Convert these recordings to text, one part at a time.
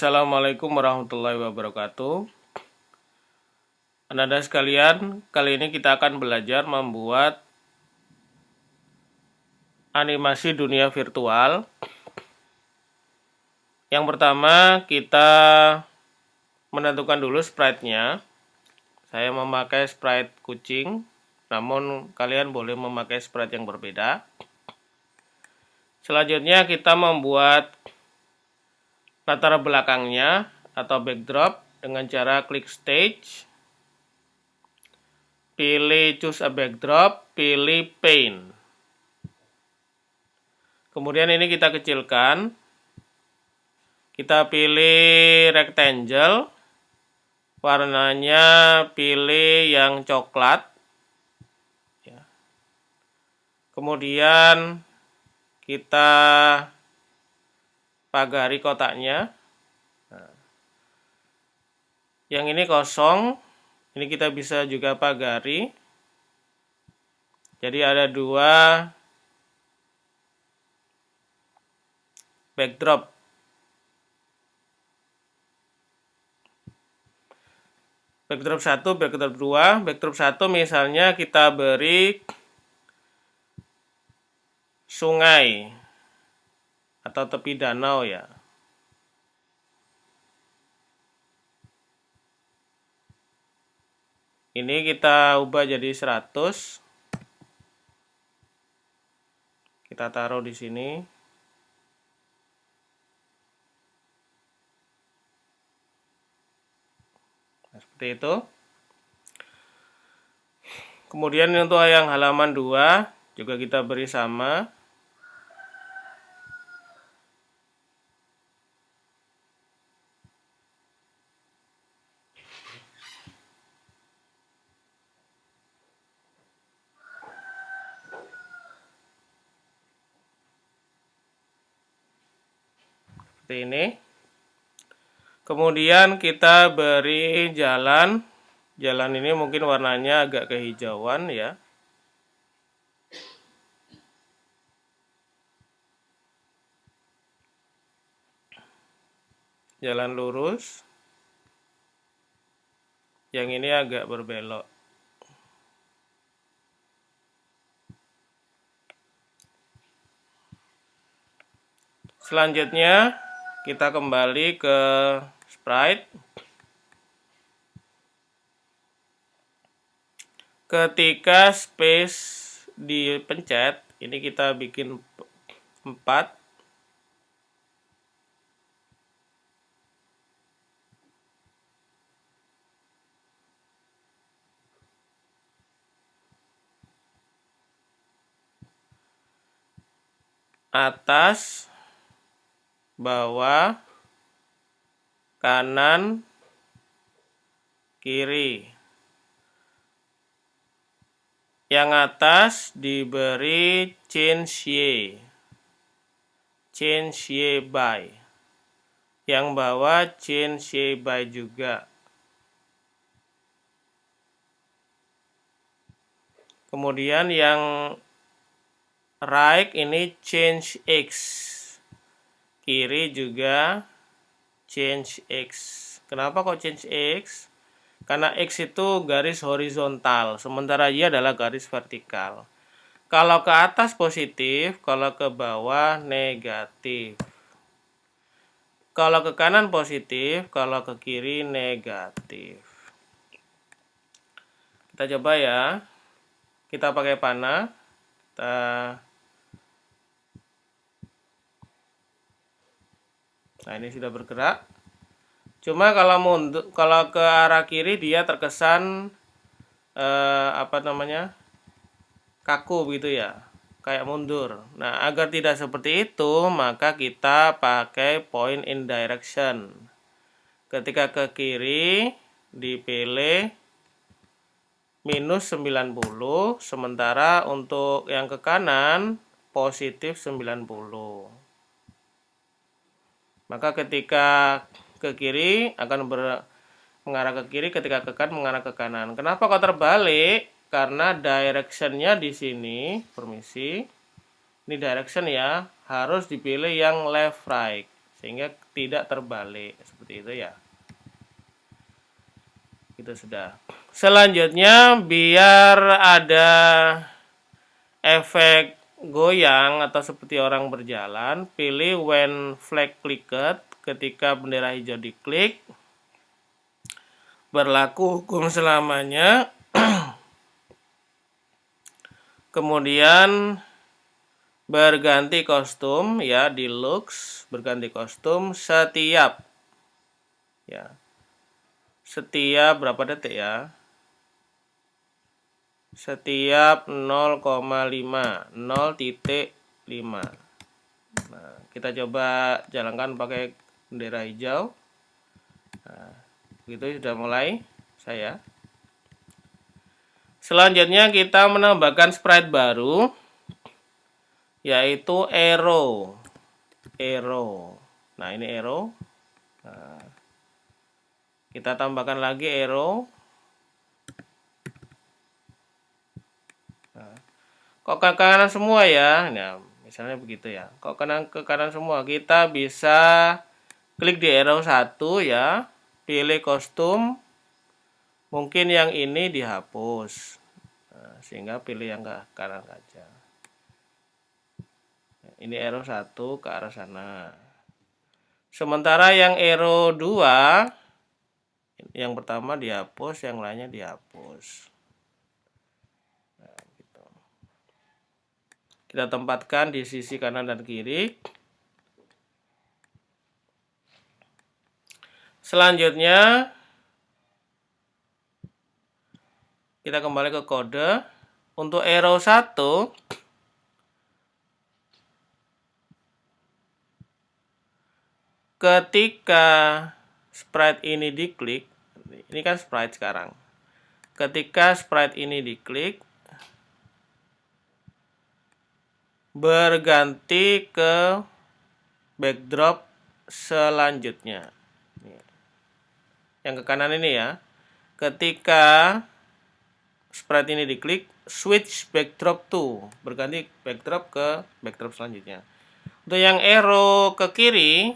Assalamualaikum warahmatullahi wabarakatuh. Anda sekalian, kali ini kita akan belajar membuat animasi dunia virtual. Yang pertama, kita menentukan dulu sprite-nya. Saya memakai sprite kucing, namun kalian boleh memakai sprite yang berbeda. Selanjutnya kita membuat latar belakangnya atau backdrop dengan cara klik stage, pilih choose a backdrop, pilih paint. Kemudian ini kita kecilkan, kita pilih rectangle, warnanya pilih yang coklat. Kemudian kita pagari kotaknya. Yang ini kosong, ini kita bisa juga pagari. Jadi ada dua backdrop. Backdrop 1, backdrop 2. Backdrop 1 misalnya kita beri sungai atau tepi danau ya. Ini kita ubah jadi 100. Kita taruh di sini. Nah, seperti itu. Kemudian untuk yang halaman 2 juga kita beri sama. Seperti ini. Kemudian kita beri jalan. Jalan ini mungkin warnanya agak kehijauan ya. Jalan lurus. Yang ini agak berbelok. Selanjutnya kita kembali ke sprite. Ketika space dipencet, ini kita bikin 4. Atas, bawah, kanan, kiri. Yang atas diberi change Y by. Yang bawah change Y by juga. Kemudian yang right ini change X. Kiri juga change X. Kenapa kok change X? Karena X itu garis horizontal, sementara Y adalah garis vertikal. Kalau ke atas positif, kalau ke bawah negatif. Kalau ke kanan positif, kalau ke kiri negatif. Kita coba ya. Kita pakai panah. Nah, ini sudah bergerak. Cuma kalau ke arah kiri dia terkesan kaku gitu ya, kayak mundur. Nah, agar tidak seperti itu, maka kita pakai point in direction. Ketika ke kiri dipilih minus 90, sementara untuk yang ke kanan positif 90. Maka ketika ke kiri akan mengarah ke kiri, ketika ke kanan mengarah ke kanan. Kenapa kok terbalik? Karena directionnya di sini, permisi, ini direction ya, harus dipilih yang left right, sehingga tidak terbalik. Seperti itu ya. Itu sudah. Selanjutnya biar ada efek goyang atau seperti orang berjalan, pilih when flag clicked, ketika bendera hijau diklik, berlaku hukum selamanya. Kemudian berganti kostum ya, di looks berganti kostum setiap ya. Setiap berapa detik ya? Setiap 0,5. Nah, kita coba jalankan pakai bendera hijau. Nah, begitu sudah mulai saya. Selanjutnya kita menambahkan sprite baru, yaitu arrow. Nah, ini arrow. Nah, kita tambahkan lagi arrow. Nah, kok ke kanan semua ya? Nah, misalnya begitu ya. Kok ke kanan semua? Kita bisa klik di arrow 1 ya. Pilih kostum. Mungkin yang ini dihapus. Nah, sehingga pilih yang ke kanan saja. Ini arrow 1 ke arah sana. Sementara yang arrow 2, yang pertama dihapus, yang lainnya dihapus. Nah, gitu. Kita tempatkan di sisi kanan dan kiri. Selanjutnya kita kembali ke kode. Untuk arrow 1, ketika sprite ini diklik, ini kan sprite sekarang. Ketika sprite ini diklik, berganti ke backdrop selanjutnya. Yang ke kanan ini ya. Ketika sprite ini diklik, switch backdrop to, berganti backdrop ke backdrop selanjutnya. Untuk yang arrow ke kiri,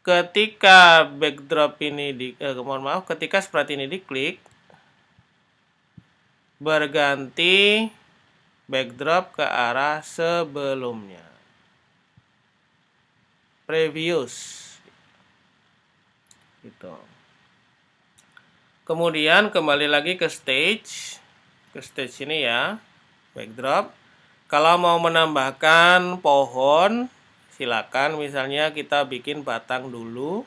ketika backdrop ini ketika sprite ini diklik, berganti backdrop ke arah sebelumnya. Previous. Gitu. Kemudian kembali lagi ke stage. Ke stage ini ya, backdrop. Kalau mau menambahkan pohon, silakan, misalnya kita bikin batang dulu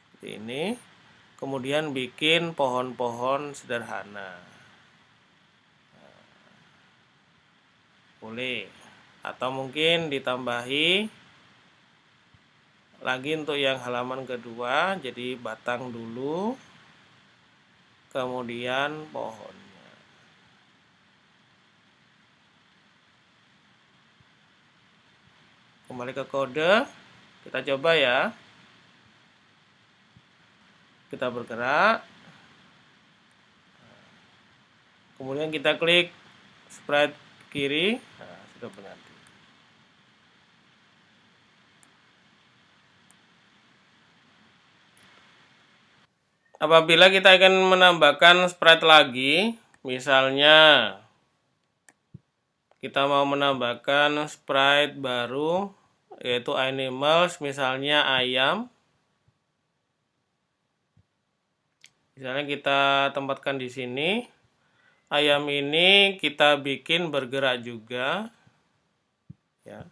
seperti ini, kemudian bikin pohon-pohon sederhana, boleh, atau mungkin ditambahi lagi untuk yang halaman kedua, jadi batang dulu kemudian pohonnya. Kembali ke kode, kita coba ya. Kita bergerak, kemudian kita klik sprite kiri. Nah, sudah berganti. Apabila kita akan menambahkan sprite lagi, misalnya kita mau menambahkan sprite baru, yaitu animals, misalnya ayam. Misalnya kita tempatkan di sini. Ayam ini kita bikin bergerak juga. Ya.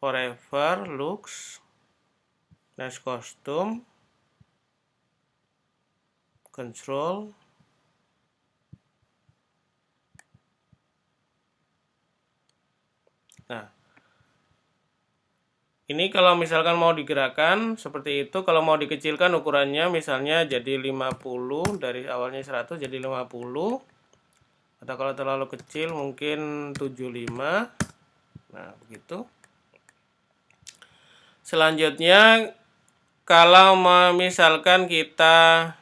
Forever looks. Next custom. Control. Nah, ini kalau misalkan mau digerakkan seperti itu, kalau mau dikecilkan ukurannya misalnya jadi 50, dari awalnya 100 jadi 50. Atau kalau terlalu kecil mungkin 75. Nah, begitu. Selanjutnya, kalau misalkan kita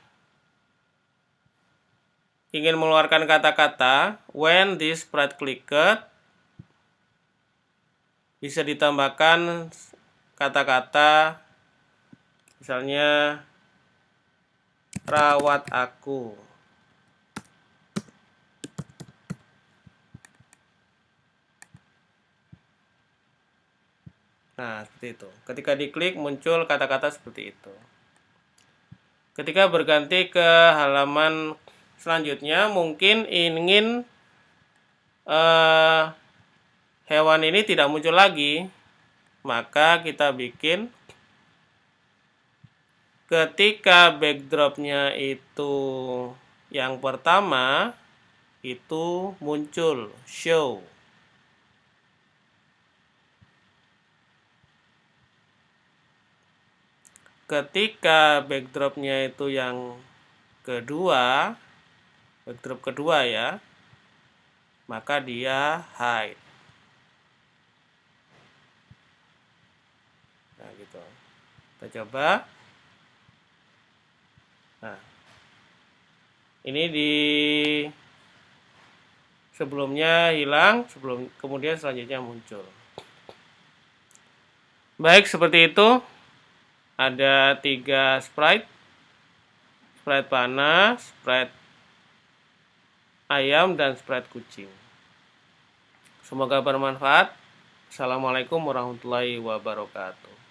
ingin mengeluarkan kata-kata when this sprite clicked, Bisa ditambahkan kata-kata misalnya rawat aku. Nah, seperti itu. Ketika diklik muncul kata-kata seperti itu. Ketika berganti ke halaman selanjutnya, mungkin ingin hewan ini tidak muncul lagi, maka kita bikin ketika backdropnya itu yang pertama itu muncul show. Ketika backdropnya itu yang kedua, backdrop kedua ya, maka dia hide. Nah gitu. Kita coba. Nah, ini di sebelumnya hilang, kemudian selanjutnya muncul. Baik, seperti itu. Ada 3 sprite. Sprite panah, sprite ayam, dan sprite kucing. Semoga bermanfaat. Assalamualaikum warahmatullahi wabarakatuh.